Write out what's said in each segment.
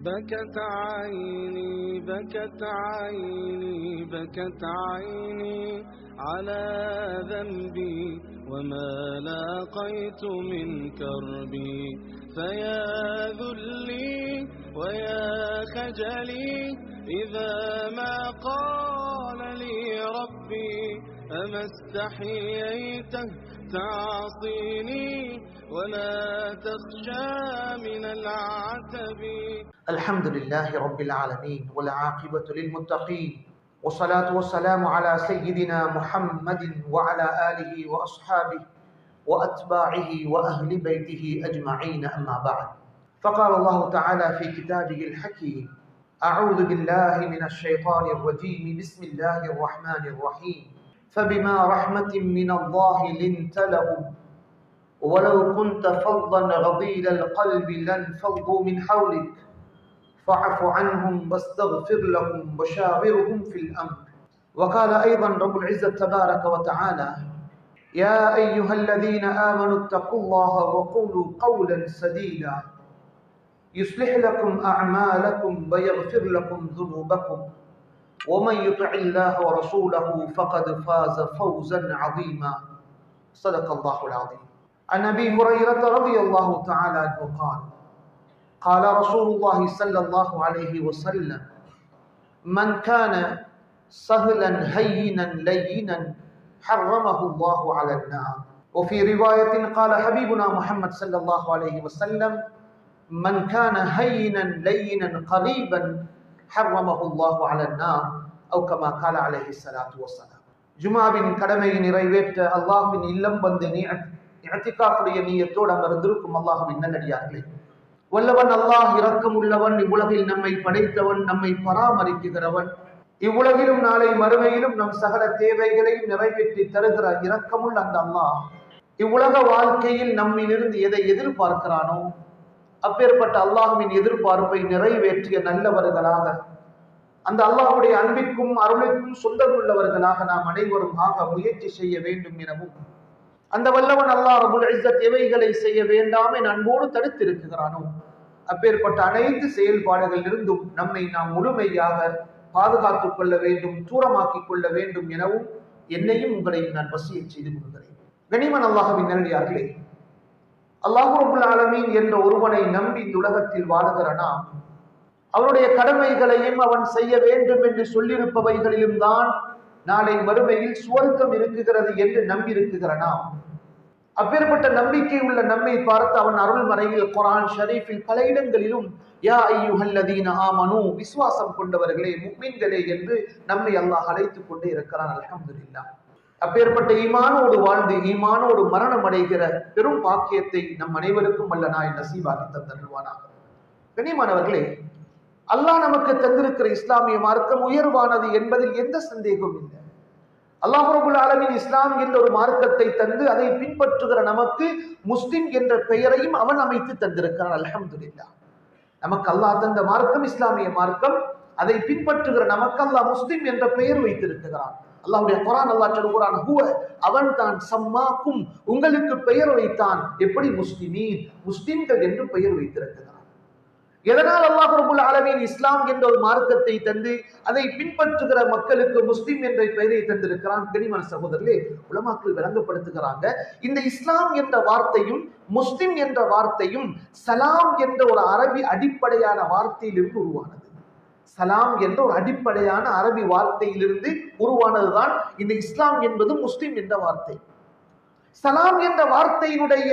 بكت عيني بكت عيني بكت عيني على ذنبي وما لاقيت من كربي، فيا ذلي ويا خجلي إذا ما قال لي ربي أما استحييت تعصيني ولا تخشى من العتب. الحمد لله رب العالمين والعاقبة للمتقين، والصلاة والسلام على سيدنا محمد وعلى آله وأصحابه وأتباعه وأهل بيته أجمعين، أما بعد. فقال الله تعالى في كتابه الحكيم: أعوذ بالله من الشيطان الرجيم، بسم الله الرحمن الرحيم. فبما رحمة من الله لنت لهم ولو كنت فظا غليظ القلب لانفضوا من حولك فاعف عنهم واستغفر لهم وشاورهم في الأمر. وقال أيضا رب العزة تبارك وتعالى: يا أيها الذين آمنوا اتقوا الله وقولوا قولا سديدا يصلح لكم أعمالكم ويغفر لكم ذنوبكم ومن يطع الله ورسوله فقد فاز فوزا عظيما. صدق الله العظيم. عن أبي هريرة رضي الله تعالى عنه قال: قال رسول الله صلى الله عليه وسلم: من كان سهلا هينا لينا حرمه الله على النار. وفي رواية قال حبيبنا محمد صلى الله عليه وسلم: من كان هينا لينا قريبا حرمه الله على النار أو كما قال عليه الصلاة والسلام. ஜுமாவின் கடமையை நிறைவேற்ற அல்லாஹ்வின் இல்லம் வந்து இஅ்திகாஃபுடைய நியத்தோடு அமர்ந்திருக்கும் அல்லாஹ்வின் நல்லடியார்களே, வல்லவன் அல்லாஹ் இரக்கம் உள்ளவன், இவ்வுலகில் நம்மை படைத்தவன், நம்மை பராமரிக்கிறவன், இவ்வுலகிலும் நாளை மறுமையிலும் நம் சகல தேவைகளையும் நிறைவேற்றி தருகிற இரக்கமுள்ள அந்த அல்லாஹ் இவ்வுலக வாழ்க்கையில் நம்மிலிருந்து எதை எதிர்பார்க்கிறானோ அப்பேற்பட்ட அல்லாஹ்வின் எதிர்பார்ப்பை நிறைவேற்றிய நல்லவர்களாக, அந்த அல்லாஹ்வுடைய அன்பிற்கும் அருளுக்கும் சொந்தமுள்ளவர்களாக நாம் அனைவரும் ஆக முயற்சி செய்ய வேண்டும் எனவும், அந்த வல்லவன் அல்லாஹ் ரப்புல் இஸ்ஸத் எவைகளை செய்ய வேண்டாம் என அன்போடு தடுத்திருக்கிறானோ அப்பேற்பட்ட அனைத்து செயல்பாடுகளிலிருந்தும் நம்மை நாம் முழுமையாக பாதுகாத்துக் கொள்ள வேண்டும், தூரமாக்கிக் கொள்ள வேண்டும் எனவும் என்னையும் உங்களையும் நான் வசியச் செய்து கொள்கிறேன். கனிமன் அல்லாஹ்வின் நல்லடியார்களே, அல்லாஹ் ரப்புல் ஆலமீன் என்ற ஒருவனை நம்பி இந்த உலகத்தில் வாழுகிற நாம் அவனுடைய கடமைகளையும் அவன் செய்ய வேண்டும் என்று சொல்லியிருப்பவைகளிலும் தான் நாளை மறுமையில் சுவர்க்கம் இருக்குகிறது என்று நம்பி இருக்கிற நாம், அப்பேற்பட்ட நம்பிக்கை உள்ள நம்மை பார்த்து அவன் அருள்மறையில் குர்ஆன் ஷரீஃபில் பல இடங்களிலும் யா அய்யுஹல்லதீன ஆமனூ, விசுவாசம் கொண்டவர்களே, முஃமின்களே என்று நம்மை அல்லாஹ் அழைத்துக் கொண்டே இருக்கிறான். அல்ஹம்துலில்லாஹ். அப்பேற்பட்ட ஈமானோடு வாழ்ந்து ஈமானோடு மரணம் அடைகிற பெரும் பாக்கியத்தை நம் அனைவருக்கும் வல்ல நாய் நசீபாக்கி தந்தருள்வானாக. கண்ணியமானவர்களே, அல்லாஹ் நமக்கு தந்திருக்கிற இஸ்லாமிய மார்க்கம் உயர்வானது என்பதில் எந்த சந்தேகமும் இல்லை. அல்லாஹ் ரப்புல் ஆலமீன் இஸ்லாம் என்ற ஒரு மார்க்கத்தை தந்து அதை பின்பற்றுகிற நமக்கு முஸ்லிம் என்ற பெயரையும் அவன் அமைத்து தந்திருக்கிறான். அல்ஹம்துலில்லாஹ். நமக்கு அல்லாஹ் தந்த மார்க்கம் இஸ்லாமிய மார்க்கம், அதை பின்பற்றுகிற நமக்கு அல்லாஹ் முஸ்லிம் என்ற பெயர் வைத்திருக்கிறான். அல்லாஹ்வுடைய குர்ஆன் அல்லாஹ் சொல்கிறான், ஹுவ, அவன் தான் சம்மாக்கும், உங்களுக்கு பெயர் வைத்தான். எப்படி? முஸ்லிமீன், முஸ்லிம்கள் என்று பெயர் வைத்திருக்கிறான். எதனால் அல்லாஹ் ரப்புல் ஆலமீன் இஸ்லாம் என்ற ஒரு மார்க்கத்தை தந்து அதை பின்பற்றுகிற மக்களுக்கு முஸ்லிம் என்ற பெயரை தந்திருக்கிறான்? கனிமன சகோதரர்களே, உலமாக்கள் விளங்கப்படுத்துகிறாங்க, இந்த இஸ்லாம் என்ற வார்த்தையும் முஸ்லிம் என்ற வார்த்தையும் சலாம் என்ற ஒரு அரபி அடிப்படையான வார்த்தையிலிருந்து உருவானது. சலாம் என்ற ஒரு அடிப்படையான அரபி வார்த்தையிலிருந்து உருவானதுதான் இந்த இஸ்லாம் என்பது முஸ்லிம் என்ற வார்த்தை. சலாம் என்ற வார்த்தையினுடைய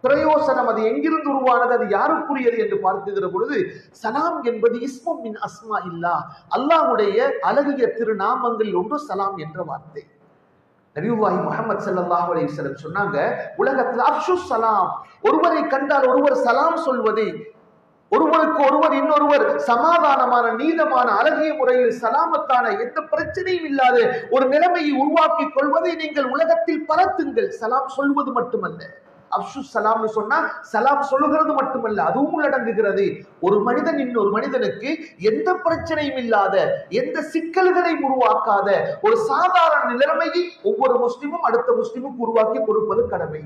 பிரயோசனம் அது எங்கிருந்து உருவானது, அது யாருக்குரியது என்று பார்க்குகிற பொழுது, சலாம் என்பது இஸ்மும் மின் அஸ்மா இல்லா, அல்லாஹ்வுடைய அழகிய திருநாமங்களில் ஒன்று சலாம் என்ற வார்த்தை. நபியுல்லாஹி முஹம்மது ஸல்லல்லாஹு அலைஹி வஸல்லம் சொன்னாங்க, உலகத்தில் அஃஷு சலாம், ஒருவரை கண்டால் ஒருவர் சலாம் சொல்வது, ஒருவருக்கு ஒருவர் இன்னொருவர் சமாதானமான நீதமான அழகிய முறையில் சலாமத்தான எந்த பிரச்சனையும் இல்லாத ஒரு நிலைமையை உருவாக்கி கொள்வதை நீங்கள் உலகத்தில் பரத்துங்கள். சலாம் சொல்வது மட்டுமல்ல, அப்சு சலாம்னு சொன்னா சலாம் சொல்லுகிறது மட்டுமல்ல, அதுவும் உள்ளடங்குகிறது. ஒரு மனிதன் இன்னொரு மனிதனுக்கு எந்த பிரச்சனையும் இல்லாத, எந்த சிக்கல்களை உருவாக்காத ஒரு சாதாரண நிலைமையை ஒவ்வொரு முஸ்லிமும் அடுத்த முஸ்லிமுக்கு உருவாக்கி கொடுப்பது கடமை.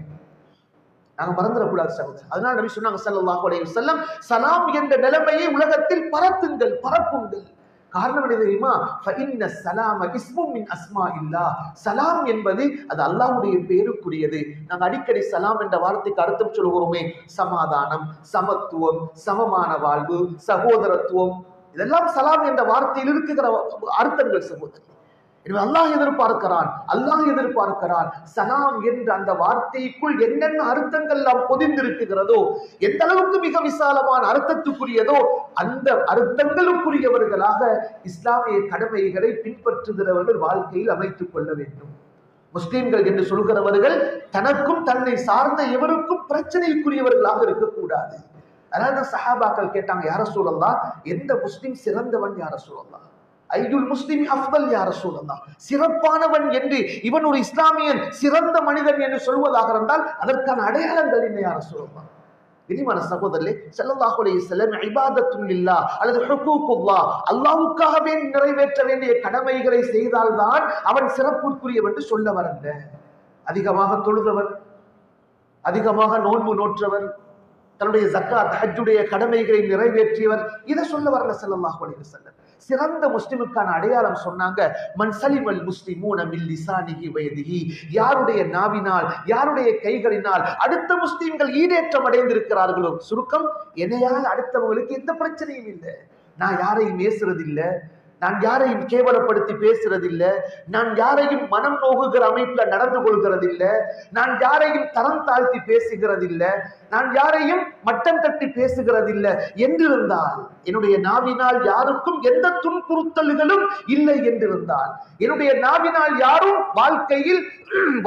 நாங்க மறந்துடக்கூடாது சகோதரர். அதனால நபி சொன்னாங்க ஸல்லல்லாஹு அலைஹி வஸல்லம், சலாம் என்ற நிலைமையை உலகத்தில் பரப்புங்கள். காரணம் என்ன தெரியுமா? ஃபஇன்ன ஸலாம இஸ்மும் மின் அஸ்மாஇல்லாஹ். சலாம் என்பது அது அல்லாஹ்வுடைய பெயருக்குரியது. நாங்க அடிக்கடி சலாம் என்ற வார்த்தைக்கு அர்த்தம் சொல்கிறோமே, சமாதானம், சமத்துவம், சமமான வாழ்வு, சகோதரத்துவம், இதெல்லாம் சலாம் என்ற வார்த்தையில் இருக்கிற அர்த்தங்கள் சகோதரி. அல்லாஹ் எதிர்பார்க்கிறான் சலாம் என்ற அந்த வார்த்தைக்குள் என்னென்ன அர்த்தங்கள் நாம் பொதிந்திருக்கிறதோ, எந்த அளவுக்கு மிக விசாலமான அர்த்தத்துக்குரியதோ அந்த அர்த்தங்களுக்குரியவர்களாக இஸ்லாமிய கடமைகளை பின்பற்றுகிறவர்கள் வாழ்க்கையில் அமைத்துக் கொள்ள வேண்டும். முஸ்லிம்கள் என்று சொல்கிறவர்கள் தனக்கும் தன்னை சார்ந்த எவருக்கும் பிரச்சனைக்குரியவர்களாக இருக்கக்கூடாது. அதனால சஹாபாக்கள் கேட்டாங்க, யா ரசூலல்லாஹ், எந்த முஸ்லிம் சிறந்தவன் யா ரசூலல்லாஹ்? ஐயுல் முஸ்லிம் அஃதல் யா ரசூலல்லாஹ், சிறப்பானவன் என்று இவன் ஒரு இஸ்லாமியன் சிறந்த மனிதன் என்று சொல்வதாக இருந்தால் அதற்கான அடையாளங்கள் என்ன யா ரசூலல்லாஹ்? இனிமான சகோதரர்களே, ஸல்லல்லாஹு அலைஹி வஸல்லம் இபாதத்துல் லில்லாஹ் அல்லது ஹுகூகுல்லாஹ், அல்லாஹ்வுக்காகவே நிறைவேற்ற வேண்டிய கடமைகளை செய்தால்தான் அவன் சிறப்புக்குரியவன் என்று சொல்ல வரங்க. அதிகமாக தொழுதவன், அதிகமாக நோன்பு நோற்றவன், தன்னுடைய ஜக்காத் ஹஜ்ஜுடைய கடமைகளை நிறைவேற்றியவர், இதை சொல்ல வரல ஸல்லல்லாஹு அலைஹி வஸல்லம். சிறந்த முஸ்லிமுக்கான அடையாளம் சொன்னாங்க, மன் சலிமல் முஸ்லிமூன மின் லிசானிஹி வ யதிஹி, யாருடைய நாவினால் யாருடைய கைகளினால் அடுத்த முஸ்லிம்கள் ஈடேற்றம் அடைந்திருக்கிறார்களோ. சுருக்கம், என்னையால் அடுத்தவங்களுக்கு எந்த பிரச்சனையும் இல்லை, நான் யாரையும் ஏசுறதில்லை, நான் யாரையும் கேவலப்படுத்தி பேசுறதில்லை, நான் யாரையும் மனம் நோகுகிற அமைப்புல நடந்து கொள்கிறதில்லை, நான் யாரையும் தரம் தாழ்த்தி பேசுகிறதில்லை, நான் யாரையும் மட்டம் தட்டி பேசுகிறதில்லை என்றிருந்தால், என்னுடைய நாவினால் யாருக்கும் எந்த துன்புறுத்தல்களும் இல்லை என்றிருந்தால், என்னுடைய நாவினால் யாரும்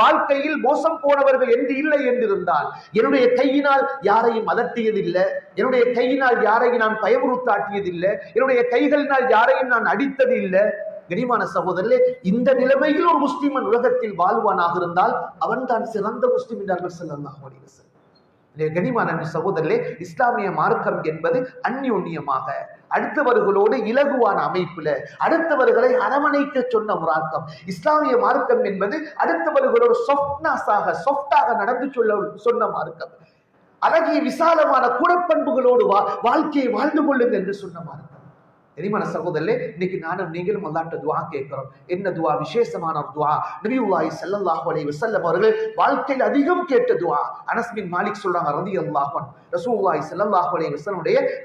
வாழ்க்கையில் மோசம் போனவர்கள் என்று இல்லை என்றிருந்தால், என்னுடைய கையினால் யாரையும் அதட்டியதில்லை, என்னுடைய கையினால் யாரையும் நான் பயமுறுத்தாட்டியதில்லை, என்னுடைய கைகளினால் யாரையும் நான் அடித்தது இல்லை. கனிமான சகோதரர்களே, இந்த நிலைமையில் ஒரு முஸ்லிமன் உலகத்தில் வாழ்வானாக இருந்தால் அவன் தான் சிறந்த முஸ்லிம் என்றார்கள் ஸல்லல்லாஹு அலைஹி வஸல்லம். கனிமான சகோதரர்களே, இஸ்லாமிய மார்க்கம் என்பது அந்யோன்யமாக அடுத்தவர்களோடு இலகுவான அமைப்புல அடுத்தவர்களை அரவணைக்க சொன்ன மார்க்கம். இஸ்லாமிய மார்க்கம் என்பது அடுத்தவர்களோடு சாஃப்டாக நடந்து சொன்ன மார்க்கம். அழகிய விசாலமான குணப்பண்புகளோடு வாழ்க்கையை வாழ்ந்து கொள்ளுங்கள் என்று சொன்ன மார்க்கம். தெரியுமான சகோதரர்களே, இன்னைக்கு நானும் நீங்களும் அல்லாஹ்ட்ட துஆ கேட்கிறோம். என்ன துஆ? விசேஷமான ஒரு துஆ. நபியுல்லாஹி ஸல்லல்லாஹு அலைஹி வஸல்லம் அவர்கள் வாழ்க்கையில் அதிகம் கேட்ட துஆ. அனஸ் பின் மாலிக் சொல்றாங்க ரலியல்லாஹு அன்ஹு, ரசூலுல்லாஹி ஸல்லல்லாஹு அலைஹி வஸல்லம்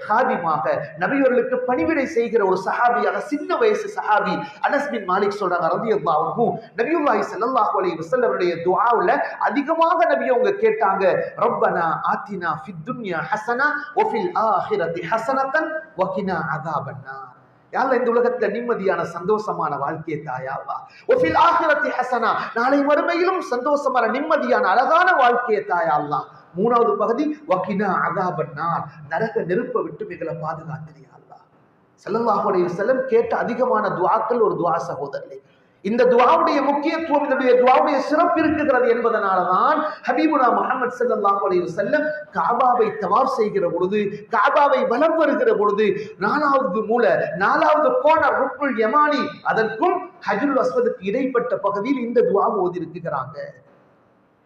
ஹாதிமாக நபியவர்களுக்கு பணிவிடை செய்கிற ஒரு சஹாபியாக, சின்ன வயசு சஹாபி அனஸ் பின் மாலிக் சொல்றாங்க ரலியல்லாஹு அன்ஹு, நபியுல்லாஹி ஸல்லல்லாஹு அலைஹி வஸல்லம் துஆவுல அதிகமாக நபி அவங்க கேட்டாங்க, ரப்பனா ஆத்தினா ஃபித் துன்யா ஹஸனா வ ஃபில் ஆஹிரத்தி ஹஸனத்தன் வ கினா அஸாபன்னார். யா அல்லாஹ், இந்த உலகத்துல நிம்மதியான சந்தோஷமான வாழ்க்கையை தாயா அல்லாஹ். வ ஃபில் ஆஹிரத்தி ஹஸனா, நாளை மறுமையிலும் சந்தோஷமான நிம்மதியான அழகான வாழ்க்கையை தாயா அல்லாஹ். மூணாவது பகுதி, வ கினா அஸாபன்னார், நரக நெருப்பை விட்டு எங்களை பாதுகாத்திரியா அல்லாஹ். ஸல்லல்லாஹு அலைஹி வஸல்லம் கேட்ட அதிகமான துஆக்கள் ஒரு துஆ சகோதரர்களே. இந்த துஆவுடைய முக்கியத்துவம், இந்த துஆவுடைய சிறப்பு இருக்கிறது என்பதனால்தான் ஹபீபுனா முஹம்மது ஸல்லல்லாஹு அலைஹி வஸல்லம் காபாவை தவாஃப் செய்கிற பொழுது, காபாவை வலம் வருகிற பொழுது, நாலாவது கோணர் ருக்னுல் யமானி, அதற்கும் ஹஜ்ருல் அஸ்வதுக்கு இடைப்பட்ட பகுதியில் இந்த துஆ ஓதி இருக்கிறாங்க.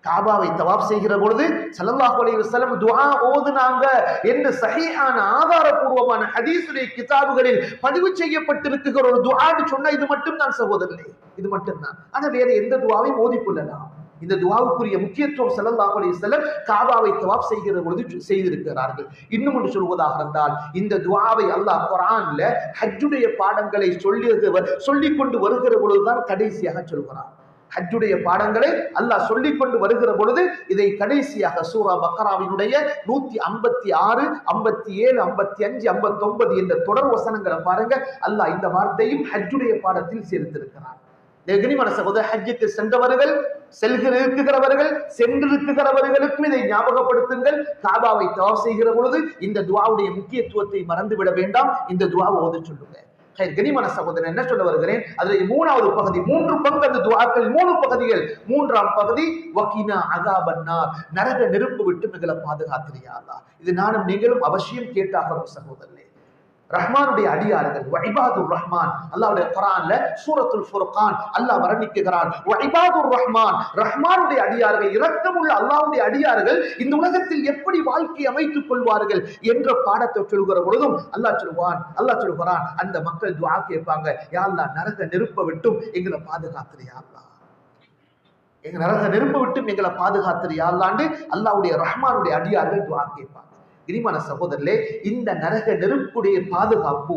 காபாவை தவாஃப் செய்கிற பொழுது ஸல்லல்லாஹு அலைஹி வஸல்லம் துஆ ஓதுனாங்க என்று சஹீஹான ஆதாரபூர்வமான ஹதீஸுடைய கிதாபுகளில் பதிவு செய்யப்பட்டிருக்கிற ஒரு துஆன்னு சொன்னா இது மட்டும் தான் சகோதரர்களே, இது மட்டும் தான். ஆனா வேற எந்த துஆவையும் ஓதிக்கொள்ளலாம். இந்த துஆவுக்குரிய முக்கியத்துவம் ஸல்லல்லாஹு அலைஹி வஸல்லம் காபாவை தவாஃப் செய்கிற பொழுது செய்திருக்கிறார்கள். இன்னும் ஒன்று சொல்வதாக இருந்தால், இந்த துஆவை அல்லாஹ் குர்ஆன்ல ஹஜ்ஜுடைய பாடங்களை சொல்லிக் கொண்டு வருகிற பொழுதுதான் கடைசியாக சொல்கிறார். ஹஜ்ஜுடைய பாடங்களை அல்லாஹ் சொல்லிக் கொண்டு வருகிற பொழுது இதை கடைசியாக சூரா பக்ராவினுடைய 156, 57, 55, 59 என்ற தொடர் வசனங்களை பாருங்க. அல்லாஹ் இந்த வார்த்தையும் ஹஜ்ஜுடைய பாடத்தில் சேர்த்திருக்கிறார். கனிமான சகோதர, ஹஜ்ஜுக்கு சென்றிருக்கிறவர்களுக்கும் இதை ஞாபகப்படுத்துங்கள். காபாவை தவாஃப் செய்கிற பொழுது இந்த துஆவுடைய முக்கியத்துவத்தை மறந்துவிட வேண்டாம். இந்த துஆவை ஓத சொல்லுங்க. கனிமான சகோதரன், என்ன சொல்ல வருகிறேன்? அதில் மூணாவது பகுதி, 3 பங்கு அந்த துஆக்கள், 3 பகுதிகள். 3ஆம் பகுதி, வகினா அஸாபன்னார், நரக நெருப்பு விட்டு எங்களை பாதுகாத்திரியா அல்லாஹ். இது நானும் நீங்களும் அவசியம் கேட்டாகிறோம் சகோதரனே. ரஹ்மானுடைய அடியார்கள் வஇபாதுர் ரஹ்மான். அல்லாஹ்வுடைய குர்ஆன்ல சூரத்துல் ஃபுர்கான் அல்லாஹ் வர்ணிக்கிறான், வஇபாதுர் ரஹ்மான், ரஹ்மானுடைய அடியார்கள், இரக்கமுள்ள அல்லாஹ்வுடைய அடியார்கள் இந்த உலகத்தில் எப்படி வாழ்க்கை அமைத்துக் கொள்வார்கள் என்ற பாடத்தை சொல்கிற பொழுதும் அல்லாஹ் சொல்கிறான், அந்த மக்கள் துஆ கேட்பாங்க, யா அல்லாஹ் நரக நெருப்பை விட்டும் எங்களை பாதுகாத்துறியா அல்லாஹ், எங்க நரக நெருப்பை விட்டும் எங்களை பாதுகாத்துறியா அல்லாஹ்னு அல்லாஹ்வுடைய ரஹ்மானுடைய அடியார்கள் துஆ கேட்பாங்க. இனிமான சகோதரர்களே, இந்த நரக நெருப்புடைய பாதுகாப்பு,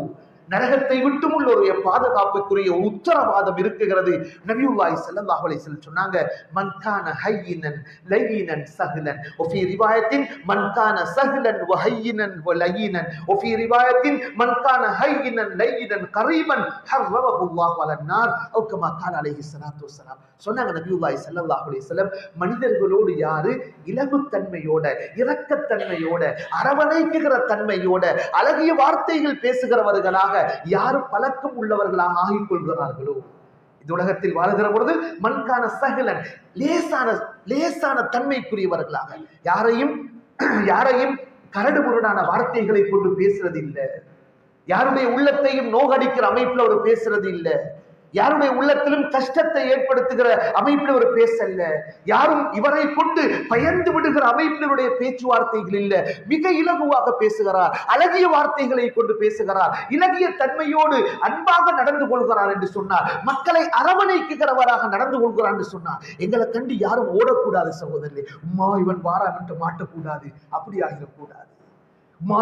நரகத்தை விட்டும் உள்ள ஒரு பாதுகாப்புக்குரிய உத்தரவாதம் இருக்குகிறது. நபியுல்லாஹி ஸல்லல்லாஹு அலைஹி வஸல்லம் சொன்னாங்க, மன் கான ஹய்யினன் லய்யினன் சஹ்லன் வஃபி ரிவாயத்தின் மன் கான சஹ்லன் வஹய்யினன் வலய்யினன் வஃபி ரிவாயத்தின் மன் கான ஹய்யினன் லய்யினன் கரீபன் ஹர்ரமஹுல்லாஹு அலன் நார் அவ் கமா கால அலைஹி ஸலாத்து வஸலாம். சொன்னாங்க நபியுல்லாஹி ஸல்லல்லாஹு அலைஹி வஸல்லம், மனிதர்களோடு யாரு இலகுத்தன்மையோட, இரக்கத்தன்மையோட, அரவணைக்குகிற தன்மையோட, அழகிய வார்த்தைகள் பேசுகிறவர்களாக யாரு பழக்கம் உள்ளவர்களாக ஆகிக் கொள்கிறார்களோ, இந்த உலகத்தில் வாழ்கிற பொழுது மன்கான சகலன் லேசான தன்மைக்குரியவர்களாக, யாரையும் கரடுமுரடான வார்த்தைகளை கொண்டு பேசுறது இல்லை, யாருடைய உள்ளத்தையும் நோகடிக்கிற அமைப்புல ஒரு பேசுறது இல்லை, யாருடைய உள்ளத்திலும் கஷ்டத்தை ஏற்படுத்துகிற அமைப்பில் ஒரு பேசல்ல, யாரும் இவரை கொண்டு பயந்து விடுகிற அமைப்பினுடைய பேச்சுவார்த்தைகள் இல்ல, மிக இலகுவாக பேசுகிறார், அழகிய வார்த்தைகளை கொண்டு பேசுகிறார், இலகிய தன்மையோடு அன்பாக நடந்து கொள்கிறார் என்று சொன்னார், மக்களை அரவணைக்குகிறவராக நடந்து கொள்கிறார் என்று சொன்னார். எங்களை கண்டு யாரும் ஓடக்கூடாது சகோதரர்களே, உம்மா இவன் வாரான் என்று மாட்டக்கூடாது, அப்படி ஆகிடக்கூடாது.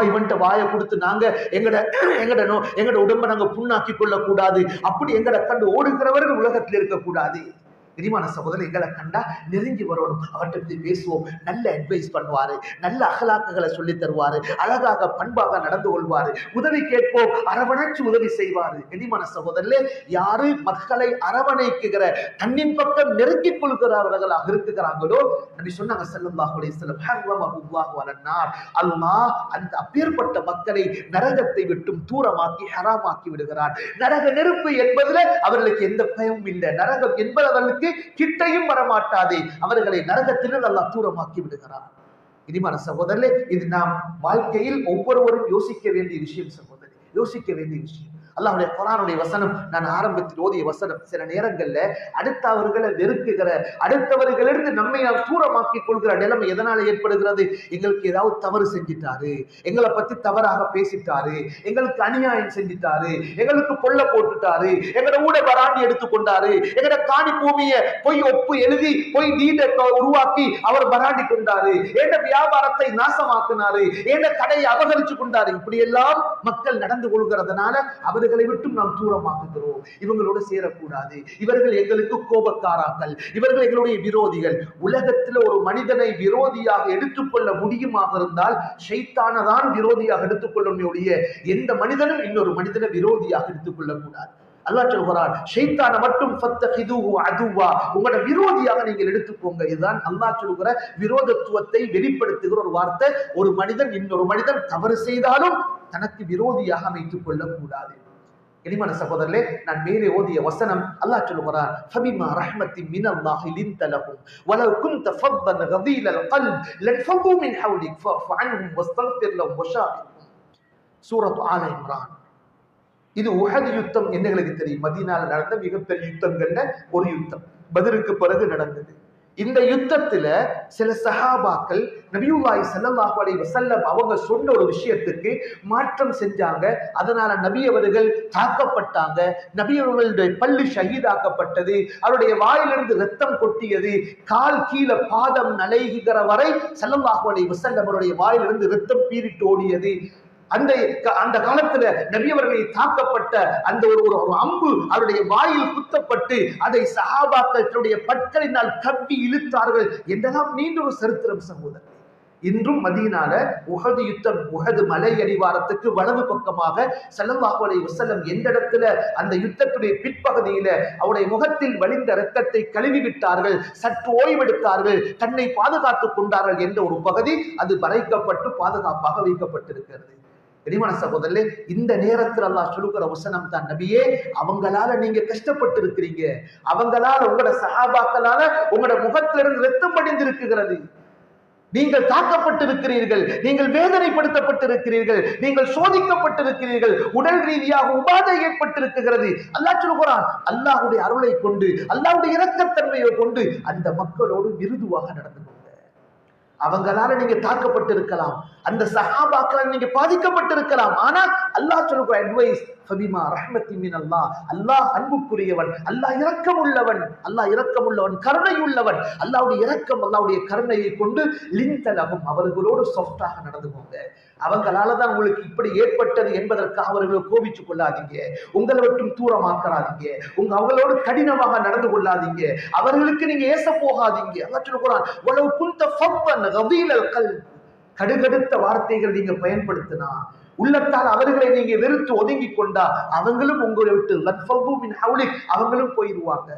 இவன்ட்ட வாயை கொடுத்து நாங்க எங்கட உடம்பை நாங்க புண்ணாக்கி கொள்ள கூடாது, அப்படி எங்கட கண்டு ஓடுகிறவர்கள் உலகத்தில் இருக்கக்கூடாது. இனிமான சகோதரர், எங்களை கண்டா நெருங்கி வரணும், அவர்கிட்ட பேசுவோம், நல்ல அட்வைஸ் பண்ணுவாரு, நல்ல அகலாக்குகளை சொல்லி தருவாரு, அழகாக பண்பாக நடந்து கொள்வாரு, உதவி கேட்போம், அரவணைச்சு உதவி செய்வாரு. இனிமான சகோதரர்களே, யாரு மக்களை அரவணைக்குகிற, தன்னின் பக்கம் நெருங்கிக் கொள்கிறவர்களாக இருக்குகிறாங்களோ, நபி சொன்னாங்க ஸல்லல்லாஹு அலைஹி வஸல்லம், ஹர்ரமஹுல்லாஹு அலன் நார், அல்லாஹ் அந்த அப்பேற்பட்ட மக்களை நரகத்தை விட்டும் தூரமாக்கி ஹராமாக்கி விடுகிறார். நரக நெருப்பு என்பதுல அவர்களுக்கு எந்த பயமும் இல்லை, நரகம் என்பது அவர்களுக்கு கிட்டையும் வரமாட்டாதே, அவர்களை நரகத்திலிருந்து அல்லாஹ் தூரமாக்கி விடுகிறார். இனிமான சகோதரர்களே, இது நாம் வாழ்க்கையில் ஒவ்வொருவரும் யோசிக்க வேண்டிய விஷயம் சகோதரி, யோசிக்க வேண்டிய விஷயம். அல்லாஹ்வுடைய குர்ஆனுடைய வசனம், நான் ஆரம்பத்தில் ஓதிய வசனம், சில நேரங்கள்ல அடுத்தவர்களை வெறுக்குகிற, அடுத்தவர்களிலிருந்து நம்மை நாம் தூரமாக்கி கொள்கிற நிலைமை எதனால ஏற்படுகிறது? எங்களுக்கு ஏதாவது தவறு செஞ்சிட்டாரு, எங்களை பத்தி தவறாக பேசிட்டாரு, எங்களுக்கு அநியாயம் செஞ்சிட்டாரு, எங்களுக்கு கொல்ல போட்டுட்டாரு, எங்களோட ஊட வராண்டி எடுத்துக்கொண்டாரு, எங்களோட காணி பூமியை பொய் ஒப்பு எழுதி பொய் டீட உருவாக்கி அவர் வராண்டி கொண்டாரு, என்ற வியாபாரத்தை நாசமாக்கினாரு, என்ற கடையை அபகரிச்சு கொண்டாரு. இப்படி எல்லாம் மக்கள் நடந்து கொள்கிறதுனால அவர்களை விட்டும் நாம் தூரமாக்குகிறோம். இவங்களோட சேரக்கூடாது, இவர்கள் எங்களுக்கு கோபக்காராக்கள், இவர்கள் எங்களுடைய விரோதிகள். உலகத்தில் ஒரு மனிதனை விரோதியாக எடுத்துக்கொள்ள முடியுமாக இருந்தால் ஷைத்தானதான் விரோதியாக எடுத்துக்கொள்ளக்கூடிய, எந்த மனிதனும் இன்னொரு மனிதனை விரோதியாக எடுத்துக்கொள்ள கூடாது. அல்லாஹ் சொல்கிறான், ஷைத்தான மட்டும் ஃபத்தஹிதுஹு அதுவா, உங்களோட விரோதியாக நீங்கள் எடுத்துக்கோங்க. இதுதான் அல்லாஹ் சொல்கிற விரோதத்துவத்தை வெளிப்படுத்துகிற ஒரு வார்த்தை. ஒரு மனிதன் இன்னொரு மனிதன் தவறு செய்தாலும் தனக்கு விரோதியாக அமைத்துக் கொள்ளக்கூடாது. இனிமான சகோதரர்களே, நான் மேலே ஓதிய வசனம், அல்லாஹ் சொல்கிறான், ஃபபிமா ரஹ்மத்தின் மினல்லாஹி லின்த லஹும் வலவ் குன்த ஃபத்தன் கதீலல் கல்ப் லன்ஃபது மின் ஹவ்லிக் ஃபஃபு அன்ஹும் வஸ்தக்ஃபிர் லஹும் வஷாபிர்ஹும். சூரத்து ஆல இம்ரான். இது உஹத் யுத்தம் எங்களுக்கு தெரியும், மதீனால நடந்த மிகப்பெரிய யுத்தங்கள்ல ஒரு யுத்தம், பத்ருக்கு பிறகு நடந்தது. இந்த யுத்தத்துல சில சஹாபாக்கள் நபியுல்லாஹி ஸல்லல்லாஹு அலைஹி வஸல்லம் அவங்க சொன்ன ஒரு விஷயத்துக்கு மாற்றம் செஞ்சாங்க. அதனால நபி அவர்கள் தாக்கப்பட்டாங்க, நபி அவர்களுடைய பல்லு ஷஹீதாக்கப்பட்டது, அவருடைய வாயிலிருந்து ரத்தம் கொட்டியது, கால் கீழே பாதம் நலைகிற வரை ஸல்லல்லாஹு அலைஹி வஸல்லம் அவருடைய வாயிலிருந்து ரத்தம் பீரிட்டு ஓடியது. அந்த காலத்துல நபி அவர்களை தாக்கப்பட்ட அந்த ஒரு அம்பு அவருடைய வாயில் குத்தப்பட்டு அதை சஹாபாக்கள் தன்னுடைய பற்களினால் கவ்வி இழுத்தார்கள் என்றெல்லாம் நீண்ட ஒரு சரித்திரம் சகோதரர். இன்றும் மதீனால உஹது யுத்தம், உஹது மலை அடிவாரத்துக்கு வலது பக்கமாக ஸல்லல்லாஹு அலைஹி வஸல்லம் எந்த இடத்துல அந்த யுத்தத்துடைய பிற்பகுதியில அவருடைய முகத்தில் வழிந்த இரத்தத்தை கழுவி விட்டார்கள், சற்று ஓய்வெடுத்தார்கள், தன்னை பாதுகாத்துக் கொண்டார்கள் என்ற ஒரு பகுதி அது மறைக்கப்பட்டு பாதுகாப்பாக வைக்கப்பட்டிருக்கிறது. இனிமான சகோதரர்களே, இந்த நேரத்தில் அல்லாஹ் சொல்லுகிற வசனம் தான், நபியே அவங்களால நீங்க கஷ்டப்பட்டு இருக்கிறீங்க, அவங்களால உங்களோட சஹாபாக்களால உங்களோட முகத்திலிருந்து ரத்தம் படிந்து இருக்குகிறது. நீங்கள் தாக்கப்பட்டிருக்கிறீர்கள், நீங்கள் வேதனைப்படுத்தப்பட்டிருக்கிறீர்கள், நீங்கள் சோதிக்கப்பட்டிருக்கிறீர்கள், உடல் ரீதியாக உபாதை ஏற்பட்டிருக்கிறது. அல்லாஹ் சொல்கிறான், அல்லாஹ்வுடைய அருளை கொண்டு, அல்லாஹ்வுடைய இரக்கத்தன்மையை கொண்டு அந்த மக்களோடு மிருதுவாக நடந்து கொண்டு. அவங்களால நீங்க தாக்கப்பட்டிருக்கலாம், அந்த சஹாபாக்களால் நீங்க பாதிக்கப்பட்டிருக்கலாம். ஆனா அல்லாஹ் சொல்லுகிற அட்வைஸ், ஃபபிமா ரஹ்மத்தின் மின் அல்லாஹ், அல்லாஹ் அன்புக்குரியவன், அல்லாஹ் இரக்கமுள்ளவன், அல்லாஹ் இரக்கமுள்ளவன், கருணை உள்ளவன். அல்லாஹ்வுடைய இரக்கம், அல்லாஹ்வுடைய கருணையை கொண்டு லிந்தலகும், அவர்களோடு சாஃப்டாக நடந்துக்கோங்க. அவங்களாலதான் உங்களுக்கு இப்படி ஏற்பட்டது என்பதற்காக அவர்களை கோபிச்சு கொள்ளாதீங்க, உங்களை விட்டும் தூரமாக்காதீங்க, அவங்களோடு கடினமாக நடந்து கொள்ளாதீங்க, அவர்களுக்கு நீங்க ஏச போகாதீங்க. அல்லாஹ் சொல்றான், வலவ் குன்த ஃபவ்வன் கதீலல் கல்ப், கடுகடுத்த வார்த்தைகள் நீங்க பயன்படுத்தினா, உள்ளத்தால் அவர்களை நீங்க வெறுத்து ஒதுங்கி கொண்டா, அவங்களும் உங்களை விட்டு அவங்களும் போயிடுவாங்க.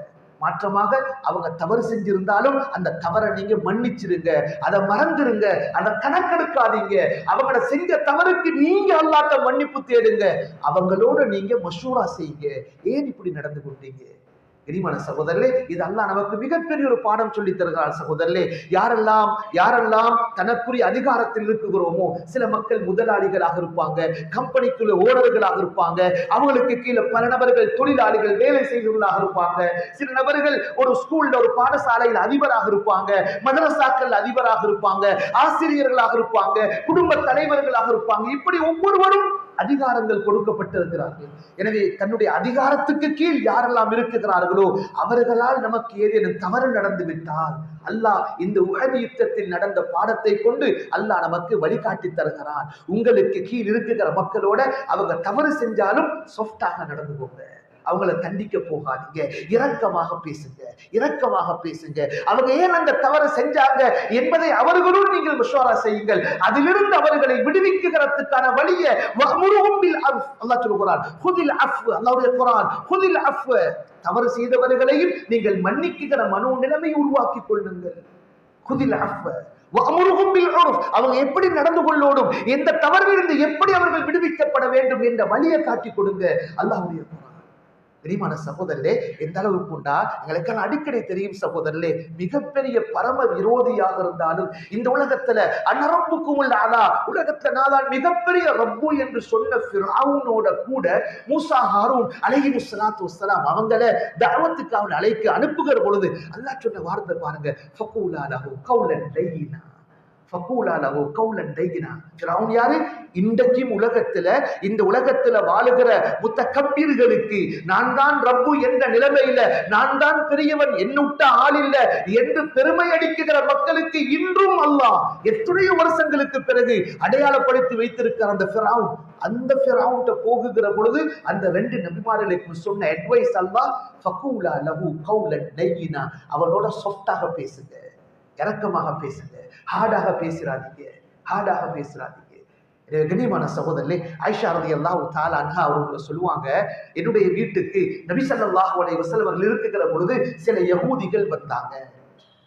மாற்றமாக அவங்க தவறு செஞ்சிருந்தாலும் அந்த தவறை நீங்க மன்னிச்சிருங்க, அதை மறந்துருங்க, அதை கணக்கெடுக்காதீங்க. அவங்கள செஞ்ச தவறுக்கு நீங்க அல்லாஹ்ட்ட மன்னிப்பு தேடுங்க, அவங்களோட நீங்க மஷூரா செய்யுங்க. ஏன் இப்படி நடந்து கொண்டீங்க? கனிமான சகோதரர்களே, இது அல்லாஹ் நமக்கு மிகப்பெரிய ஒரு பாடம் சொல்லி தருகிறார். சகோதரர்களே, யாரெல்லாம் தனக்குரிய அதிகாரத்தில் இருக்குகிறோமோ, சில மக்கள் முதலாளிகளாக இருப்பாங்க, கம்பெனிக்குள்ள ஓனர்களாக இருப்பாங்க, அவங்களுக்கு கீழே பல நபர்கள் தொழிலாளிகள் வேலை செய்தவர்களாக இருப்பாங்க, சில நபர்கள் ஒரு ஸ்கூல்ல ஒரு பாடசாலையில் அதிபராக இருப்பாங்க, மதரசாக்கள் அதிபராக இருப்பாங்க, ஆசிரியர்களாக இருப்பாங்க, குடும்ப தலைவர்களாக இருப்பாங்க. இப்படி ஒவ்வொருவரும் அதிகாரங்கள் கொடுக்கப்பட்டிருக்கிறார்கள். எனவே தன்னுடைய அதிகாரத்துக்கு கீழ் யாரெல்லாம் இருக்கிறார்களோ அவர்களால் நமக்கு ஏதேனும் தவறு நடந்து விட்டால் அல்லாஹ் இந்த உஹது யுத்தத்தில் நடந்த பாடத்தை கொண்டு அல்லாஹ் நமக்கு வழிகாட்டி தருகிறான். உங்களுக்கு கீழ் இருக்கிற மக்களோட அவங்க தவறு செஞ்சாலும் சாஃப்டாக நடந்து போங்க, அவங்கள தண்டிக்க போகாதீங்க, இரக்கமாக பேசுங்க. அவங்க ஏன் அந்த தவறு செஞ்சாங்க என்பதை அவர்களும் நீங்கள் மஷவரா செய்யுங்கள். அதிலிருந்து அவர்களை விடுவிக்கிறதுக்கான வழியை அல்லாஹ் சொல்கிறான், ஹுதில் அஃப், அல்லாஹ்வுடைய குர்ஆன், ஹுதில் அஃப், தவறு செய்தவர்களையும் நீங்கள் மன்னிக்கிற மனோநிலைமை உருவாக்கி கொள்ளுங்கள். ஹுதில் அஃப் வஅமுருஹும் பில் உர்ஃப், அவங்க எப்படி நடந்து கொள்ளோடும், எந்த தவறிலிருந்து எப்படி அவர்கள் விடுவிக்கப்பட வேண்டும் என்ற வழியை காட்டி கொடுங்க. அல்லாஹ்வுடைய குர்ஆன். தெரியுமான சகோதரர்களே, எந்த அளவுக்கு உண்டா எங்களுக்கு அடிக்கடி தெரியும் சகோதரர்களே, மிகப்பெரிய பரம விரோதியாக இருந்தாலும் இந்த உலகத்துல அனரப்புக்கும் உள்ள ஆனா உலகத்துல நான் மிகப்பெரிய ரப்பு என்று சொன்ன ஃபிரௌனோட கூட மூசா ஹாரூன் அலைஹிஸ்ஸலாத்து வஸ்ஸலாம் அவங்கள தஅவத்துக்கு அவன் அழைக்க அனுப்புகிற பொழுது அல்லாஹ் சொன்ன வார்த்தை பாருங்க, ஃபகூலா லஹு கௌலன் லையினா, ஃபகூலா லஹு கௌலன் லையினா. ஃபிரௌன் யாரு? இன்றைக்கும் இந்த உலகத்துல வாழுகிற முத்தகப்பீர்களுக்கு நான் தான் ரப்பு என்ற நிலைமையில, நான் தான் பெரியவன், என்னுட்ட ஆள் இல்ல என்று பெருமை அடிக்குகிற மக்களுக்கு இன்றும் அல்லாஹ் எத்தனையோ வருஷங்களுக்கு பிறகு அடையாளப்படுத்தி வைத்திருக்கிற அந்த ஃபிரௌன்ட்ட போகுகிற பொழுது அந்த ரெண்டு நபிமார்களுக்கு சொன்ன அட்வைஸ் அல்லாஹ், ஃபகூலா லஹு கௌலன் லையினா, அவனோட சாஃப்டாக பேசுங்க, இரக்கமாக பேசுங்க, ஹார்டாக பேசுறாதீங்க. கண்ணியமான சகோதரர்களே, ஆயிஷா ரலியல்லாஹு தஆலா அன்ஹா அவர்கள் சொல்லுவாங்க, என்னுடைய வீட்டுக்கு நபி ஸல்லல்லாஹு அலைஹி வஸல்லம் அவர்கள் இருக்கிற பொழுது சில யகூதிகள் வந்தாங்க.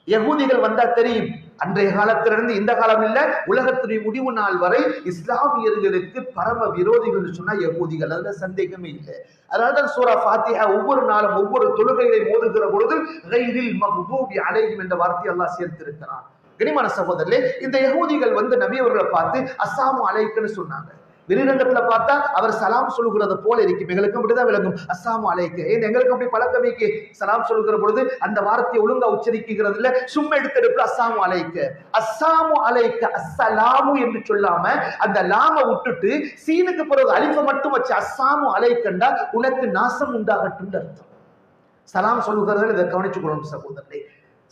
யகூதிகள் வந்தா தெரியும், அன்றைய காலத்திலிருந்து இந்த காலம் இல்ல, உலகத்துடைய முடிவு நாள் வரை இஸ்லாமியர்களுக்கு பரம விரோதிகள் சொன்னா யகூதிகள், அதுல சந்தேகமே இல்லை. அதனால்தான் சூரா ஃபாத்திஹா ஒவ்வொரு நாளும் ஒவ்வொரு தொழுகையை ஓதுகிற பொழுது கைரில் மக்தூபி அலைஹிம் என்ற வார்த்தை அல்லாஹ் சேர்த்திருக்கிறான். கனிமான சகோதரர்களே, இந்த யகூதிகள் வந்து நபி அவர்களை பார்த்து அஸ்ஸலாமு அலைக்குன்னு சொன்னாங்க. வெளிரங்கத்துல பார்த்தா அவர் சலாம் சொல்லுகிறது போல இருக்கும், எங்களுக்கு அப்படிதான் விளங்கும் அஸ்ஸலாமு அலைக்கு. எங்களுக்கு அப்படி பழக்கமைக்கு சலாம் சொல்லுகிற பொழுது அந்த வார்த்தையை ஒழுங்கா உச்சரிக்கிறது இல்ல, சும்மா எடுத்து அஸ்ஸலாமு அலைக்க அஸ்ஸலாமு என்று சொல்லாம அந்த லாம விட்டுட்டு சீனுக்கு பிறகு அலிஃப மட்டும் வச்சு அஸ்ஸலாமு அலைக்கண்டா உனக்கு நாசம் உண்டாகட்டும் அர்த்தம். சலாம் சொல்லுகிறது இதை கவனிச்சுக்கணும் சகோதரர்களே.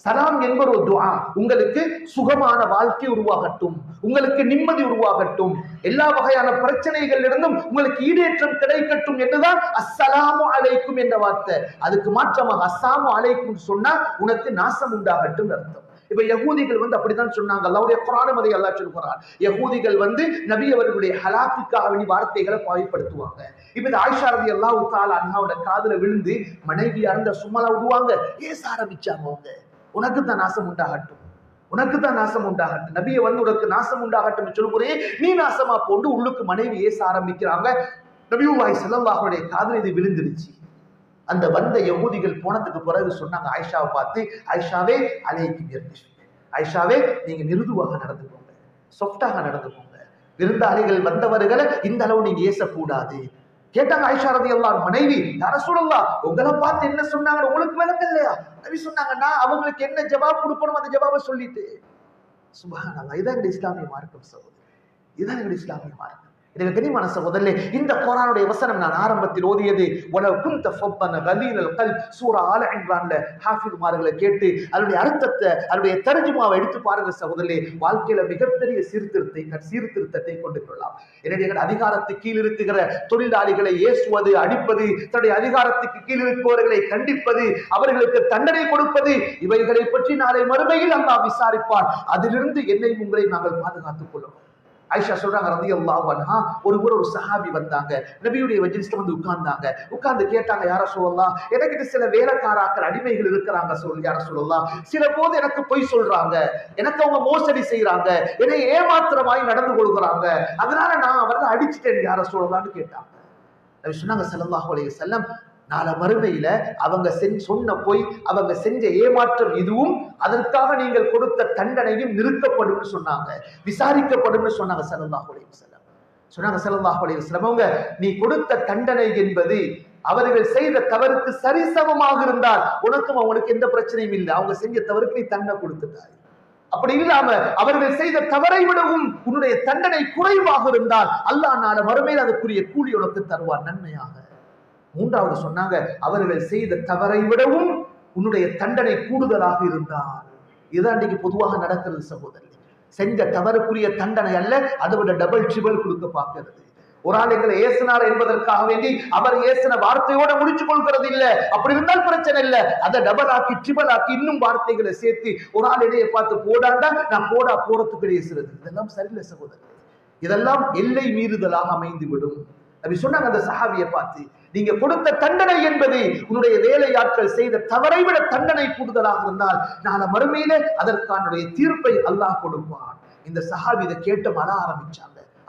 சலாம் என்பது ஒரு துஆ, உங்களுக்கு சுகமான வாழ்க்கை உருவாகட்டும், உங்களுக்கு நிம்மதி உருவாகட்டும், எல்லா வகையான பிரச்சனைகள் இருந்தும் உங்களுக்கு ஈடேற்றம் கிடைக்கட்டும் என்றுதான் அஸ்ஸலாமு அலைக்கும் என்ற வார்த்தை. அதுக்கு மாற்றமாக அஸ்ஸலாமு அலைக்கும் சொன்னா உனக்கு நாசம் உண்டாகட்டும் அர்த்தம். இப்ப யகூதிகள் வந்து அப்படித்தான் சொன்னாங்க. அல்லாஹ்வுடைய குர்ஆன் அதை அல்லாஹ் சொல்றான், யகூதிகள் வந்து நபி அவர்களுடைய ஹலாக்குக்காக வேண்டி வார்த்தைகளை பாய்ப்படுத்துவாங்க. இப்ப இந்த ஆயிஷா ரலியல்லாஹு தஆலா அன்ஹாவோட காதுல விழுந்து மனைவி அறந்த சும்மாலா விடுவாங்க, ஏச ஆரம்பிச்சாங்க, அவங்க உனக்கு தான் நாசம் உண்டாகட்டும், நபியை வந்து உனக்கு நாசம் உண்டாகட்டும் சொல்லுகிறேன், நீ நாசமா போண்டு உள்ளுக்கு மனைவி ஏச ஆரம்பிக்கிறாங்க. நபியுல்லாஹி ஸல்லல்லாஹு அலைஹி காதுல இது விழுந்துருச்சு. அந்த வந்த யகூதிகள் போனதுக்கு பிறகு சொன்னாங்க ஆயிஷாவை பார்த்து, ஆயிஷாவே அலைக்கு நிர்மிஷ், ஆயிஷாவே நீங்க மிருதுவாக நடந்துக்கோங்க, சாஃப்டாக நடந்துக்கோங்க, விருந்தாளிகள் வந்தவர்களை இந்த அளவு நீங்க ஏசக்கூடாது. கேட்டாங்க ஆயிஷா ரலியல்லாஹு அன்ஹா மனைவி, யா ரசூலல்லாஹ் உங்களை பார்த்து என்ன சொன்னாங்க, உங்களுக்கு விளக்கம் இல்லையா? நபி சொன்னாங்க, நான் அவங்களுக்கு என்ன ஜவாப் கொடுக்கணும் அந்த ஜவாபை சொல்லிட்டு. சுப்ஹானல்லாஹ், இதான் எங்க இஸ்லாமிய மார்க்கம் சகோதரி, இதான் எங்க இஸ்லாமிய மார்க்கம். எனக்கு கனிமான சகோதரர்களே, இந்த குர்ஆனுடைய வசனம் நான் ஆரம்பத்தில் ஓதியது வலவ் குன்த ஃபப்பன கலீலல் கல்ப் சூரா ஆல இம்ரான்ல ஹாஃபிஸ்மார்களை கேட்டு அதனுடைய அர்த்தத்தை அதனுடைய தர்ஜுமாவை எடுத்து பாருங்க சகோதரர்களே. வாழ்க்கையில மிகப்பெரிய சீர்திருத்தத்தை கொண்டு கொள்ளலாம். என்னுடைய அதிகாரத்துக்கு கீழ் இருக்கிற தொழிலாளிகளை ஏசுவது, அடிப்பது, தன்னுடைய அதிகாரத்துக்கு கீழ் இருப்பவர்களை கண்டிப்பது, அவர்களுக்கு தண்டனை கொடுப்பது, இவைகளை பற்றி நாளை மறுமையில் அல்லாஹ் விசாரிப்பார். அதிலிருந்து என்னை உங்களை நாங்கள் பாதுகாத்துக் கொள்ளும். ஆயிஷா சொல்றாங்க ரலியல்லாஹு அன்ஹா, ஒரு சஹாபி வந்தாங்க, நபியுடைய மஜ்லிஸ்ல வந்து உட்கார்ந்து கேட்டாங்க, யா ரசூலல்லாஹ் எனக்கு சில வேலைக்காராக்கள் அடிமைகள் இருக்கிறாங்க யா ரசூலல்லாஹ், சில போது எனக்கு பொய் சொல்றாங்க, எனக்கு அவங்க மோசடி செய்யறாங்க, என்னை ஏமாத்திரமாய் நடந்து கொள்கிறாங்க, அதனால நான் அவரை அடிச்சுட்டேன் யா ரசூலல்லாஹ்னு கேட்டாங்க. நபி சொன்னாங்க ஸல்லல்லாஹு அலைஹி வஸல்லம், நாளை மறுமையில அவங்க சொன்ன போய் அவங்க செஞ்ச ஏமாற்றம் இதுவும் அதற்காக நீங்கள் கொடுத்த தண்டனையும் நிறுத்தப்படும் சொன்னாங்க, விசாரிக்கப்படும் சொன்னாங்க ஸல்லல்லாஹு அலைஹி வஸல்லம். சொன்னாங்க ஸல்லல்லாஹு அலைஹி வஸல்லம், அவங்க நீ கொடுத்த தண்டனை என்பது அவர்கள் செய்த தவறுக்கு சரிசமமாக இருந்தால் உனக்கும் அவனுக்கு எந்த பிரச்சனையும் இல்லை, அவங்க செஞ்ச தவறுக்கு நீ தண்டனை கொடுத்துட்டாய். அப்படி இல்லாம அவர்கள் செய்த தவறை விடவும் உன்னுடைய தண்டனை குறைவாக இருந்தால் அல்லாஹ் நாளை மறுமையில் அதுக்குரிய கூலி உனக்கு தருவார் நன்மையாக. மூன்றாவது சொன்னாங்க, அவர்கள் செய்த தவறை விடவும் உன்னுடைய தண்டனை கூடுதலாக இருந்தால். இதுதான் இன்னைக்கு பொதுவாக நடக்கிறது சகோதரி. செஞ்ச தவறுக்குரிய தண்டனை அல்ல, அதை விட டபுள் ட்ரிபிள் கொடுக்க பார்க்கிறது. ஒரு ஆள் எங்களை ஏசினார் என்பதற்காக வேண்டி அவர் ஏசின வார்த்தையோட முடிச்சு கொள்கிறது இல்ல, அப்படி இருந்தால் பிரச்சனை இல்ல, அதை டபுள் ஆக்கி ட்ரிபிள் ஆக்கி இன்னும் வார்த்தைகளை சேர்த்து ஒரு ஆள் இடையே பார்த்து போடாண்டா நான் போறதுக்கு ஏசுறது, இதெல்லாம் சரியில்லை சகோதரி. இதெல்லாம் எல்லை மீறுதலாக அமைந்து விடும். அப்படி சொன்னாங்க அந்த சஹாபியை பார்த்து, நீங்க கொடுத்த தண்டனை என்பது உன்னுடைய வேலையாட்கள் செய்த தவறை விட தண்டனை கூடுதலாக இருந்தால் நாளை மறுமையிலே அதற்கான தீர்ப்பை அல்லாஹ் கொடுப்பான். இந்த சஹாபி இதை கேட்டு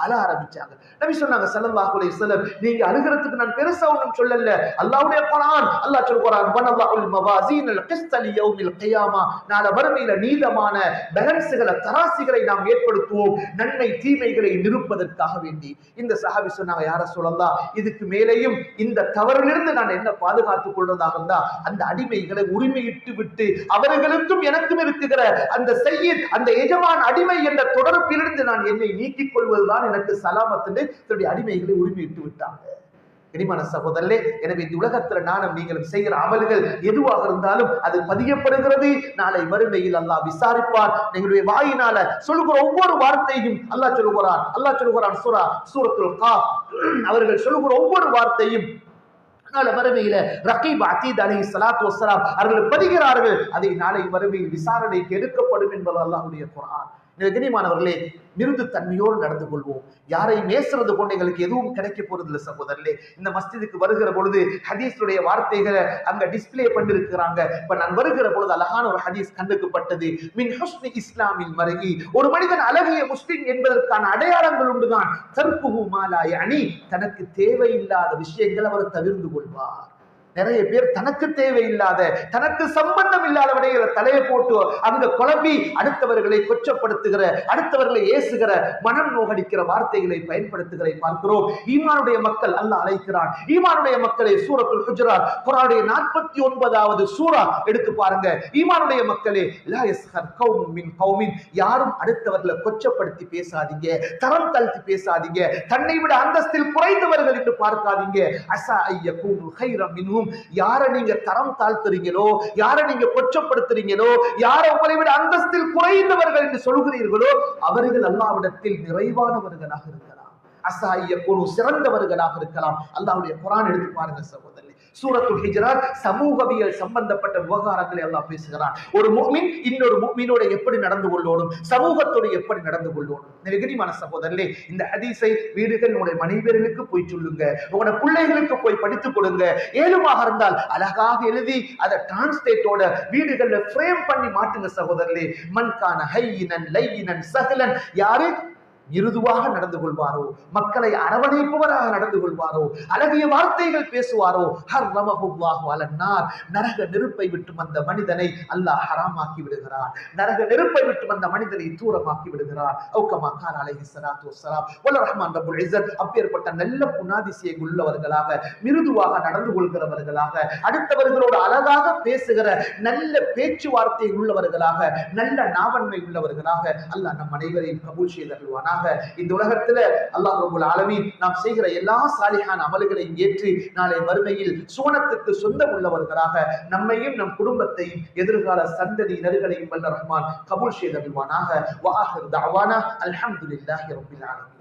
அழ ஆரம்பிச்சாங்க. நபி சொன்னாங்க ஸல்லல்லாஹு அலைஹி வஸல்லம், நீங்க அழுகிறதுக்கு நான் பெருசா ஒண்ணும் சொல்லல, அல்லாஹ்வுடைய குர்ஆன் அல்லாஹ் சொல்றான், வனல்லாஹுல் மவாசீனல் கிஸ்த லியௌமில் கியாமா, நாளை மறுமையில நீதமான பேலன்ஸ்களை தராசுகளை நாம் ஏற்படுத்துவோம் நன்மை தீமைகளை நிரூபிப்பதற்காக வேண்டி. இந்த சஹாபி சொன்னாங்க, யா ரசூலல்லாஹ் இதுக்கு மேலேயும் இந்த தவறிலிருந்து நான் என்ன பாதுகாத்துக் கொள்றதாக இருந்தா அந்த அடிமைகளை உரிமையிட்டு விட்டு அவர்களுக்கும் எனக்கும் இருக்கிற அந்த சையீத் அந்த எஜமான் அடிமை என்ற தொடர்பிலிருந்து நான் என்னை நீக்கிக் கொள்வதுதான் எனக்கு சலாமத்து. தன்னுடைய அடிமைகளை உரிமையிட்டு விட்டாங்க. இனிமான சகோதரர்களே, எனவே இந்த உலகத்துல நானும் நீங்களும் செய்கிற அமல்கள் எதுவாக இருந்தாலும் அது பதியப்படுகிறது. நாளை மறுமையில் அல்லாஹ் விசாரிப்பார். எங்களுடைய வாயினால சொல்லுகிற ஒவ்வொரு வார்த்தையும் அல்லாஹ் சொல்லுகிறான் சூரத்துல் காஃப், அவர்கள் சொல்லுகிற ஒவ்வொரு வார்த்தையும் நாளை மறுமையில ரகீப் அதீத் அலைஹிஸ்ஸலாத்து வஸ்ஸலாம் அவர்கள் பதிகிறார்கள். அதை நாளை மறுமையில் விசாரணைக்கு எடுக்கப்படும் என்பது அல்லாஹ்வுடைய குர்ஆன். கண்ணியமானவர்களே, மிருது தன்மையோடு நடந்து கொள்வோம். யாரையும் மேசுறது கொண்டு எங்களுக்கு எதுவும் கிடைக்க போறது இல்லை சகோதரர்களே. இந்த மஸ்ஜிதுக்கு வருகிற பொழுது ஹதீஸுடைய வார்த்தைகளை அங்க டிஸ்பிளே பண்ணிருக்கிறாங்க. இப்ப நான் வருகிற பொழுது அழகான ஒரு ஹதீஸ் கண்ணுக்கு பட்டது. மின் ஹுஸ்னி இஸ்லாமில் மருகி, ஒரு மனிதன் அழகிய முஸ்லிம் என்பதற்கான அடையாளங்கள் உண்டுதான். தர்குஹு மா லா யஅனி, தனக்கு தேவையில்லாத விஷயங்கள் அவர் தவிர்த்து கொள்வார். நிறைய பேர் தனக்கு தேவையில்லாத தனக்கு சம்பந்தம் இல்லாத விடைகளை தலையை போட்டு அங்க குழம்பி அடுத்தவர்களை கொச்சப்படுத்துகிற, அடுத்தவர்களை ஏசுகிற, மனம் நோகடிக்கிற வார்த்தைகளை பயன்படுத்துகிற பார்க்கிறோம். ஈமானுடைய மக்கள் அல்லாஹ் அழைக்கிறான். ஈமானுடைய மக்களை சூரத்துல் ஹுஜராத் குர்ஆனுடைய 49வது சூரா எடுத்து பாருங்க. ஈமானுடைய மக்களே, லா யஸ்ஹர் கௌமும் மின் கௌமின், யாரும் அடுத்தவர்களை கொச்சப்படுத்தி பேசாதீங்க, தரம் தாழ்த்தி பேசாதீங்க, தன்னை விட அந்தஸ்தில் குறைந்தவர்கள் என்று பார்க்காதீங்க. அஸா ஐயகூனு கைரம் மின்ஹும், யாரை நீங்க தரம் தாழ்த்துறீங்களோ, யாரை நீங்க கொச்சப்படுத்துறீங்களோ, யாரை உங்களை விட அந்தஸ்தில் குறைந்தவர்கள் என்று சொல்கிறீர்களோ அவர்கள் அல்லாஹ்விடத்தில் நிறைவானவர்களாக இருக்கலாம். அஸாய்யகுனு, சிறந்தவர்களாக இருக்கலாம். அல்லாஹ்வுடைய குர்ஆன் எடுத்து பாருங்க சகோதரர்களே. சூரத்துல் ஹுஜராத் சமூகவியல் சம்பந்தப்பட்ட விவகாரங்களை அல்லாஹ் பேசுகிறான். ஒரு முஃமின் இன்னொரு முஃமினோட எப்படி நடந்து கொள்ளணும், சமூகத்தோடு எப்படி நடந்து கொள்ளணும். நெருங்கிமான சகோதரர்களே, இந்த ஹதீஸை வீடுகள் உங்களுடைய மனைவியர்களுக்கு போய் சொல்லுங்க, உங்களோட பிள்ளைகளுக்கு போய் படித்துக் கொடுங்க. ஏழுமாக இருந்தால் அழகாக எழுதி அதை டிரான்ஸ்லேட்டோட வீடுகள்ல ஃப்ரேம் பண்ணி மாட்டுங்க சகோதரர்களே. மன்கான ஹையினன் லையினன் சஹலன், யாரு மிருதுவாக நடந்து கொள்வாரோ, மக்களை அரவணைப்பவராக நடந்து கொள்வாரோ, அழகிய வார்த்தைகள் பேசுவாரோ, ஹர்ரமஹுல்லாஹு அலன்னார், நரக நெருப்பை விட்டு அந்த மனிதனை அல்லாஹ் ஹராமாக்கி விடுகிறார், நரக நெருப்பை விட்டு அந்த மனிதனை தூரமாக்கி விடுகிறார். ஔகமா கால அலைஹிஸ்ஸலாத்து வஸ்ஸலாம். வல்ல ரஹ்மான் ரப்புல் இஸ்ஸத் அப்பேற்பட்ட நல்ல குணாதிசயம் உள்ளவர்களாக, மிருதுவாக நடந்து கொள்கிறவர்களாக, அடுத்தவர்களோடு அழகாக பேசுகிற நல்ல பேச்சுவார்த்தை உள்ளவர்களாக, நல்ல நாவன்மை உள்ளவர்களாக அல்லாஹ் நம் அனைவரையும் கபூல் செய்தருள்வானாக. இந்த உலகத்துல அல்லாஹ் ரப்பல் ஆலமீன் நாம் செய்கிற எல்லா சாலிஹான அமல்களையும் ஏற்று நாளை மறுமையில் சுவனத்துக்கு சொந்தம் உள்ளவர்களாக நம்மையும் நம் குடும்பத்தையும் எதிர்கால சந்ததியினர்களையும் வல்ல ரஹ்மான் கபூல் செய்தருள்வானாக. வஆஹிரு தஅவானா அல்ஹம்துலில்லாஹி ரப்பில் ஆலமீன்.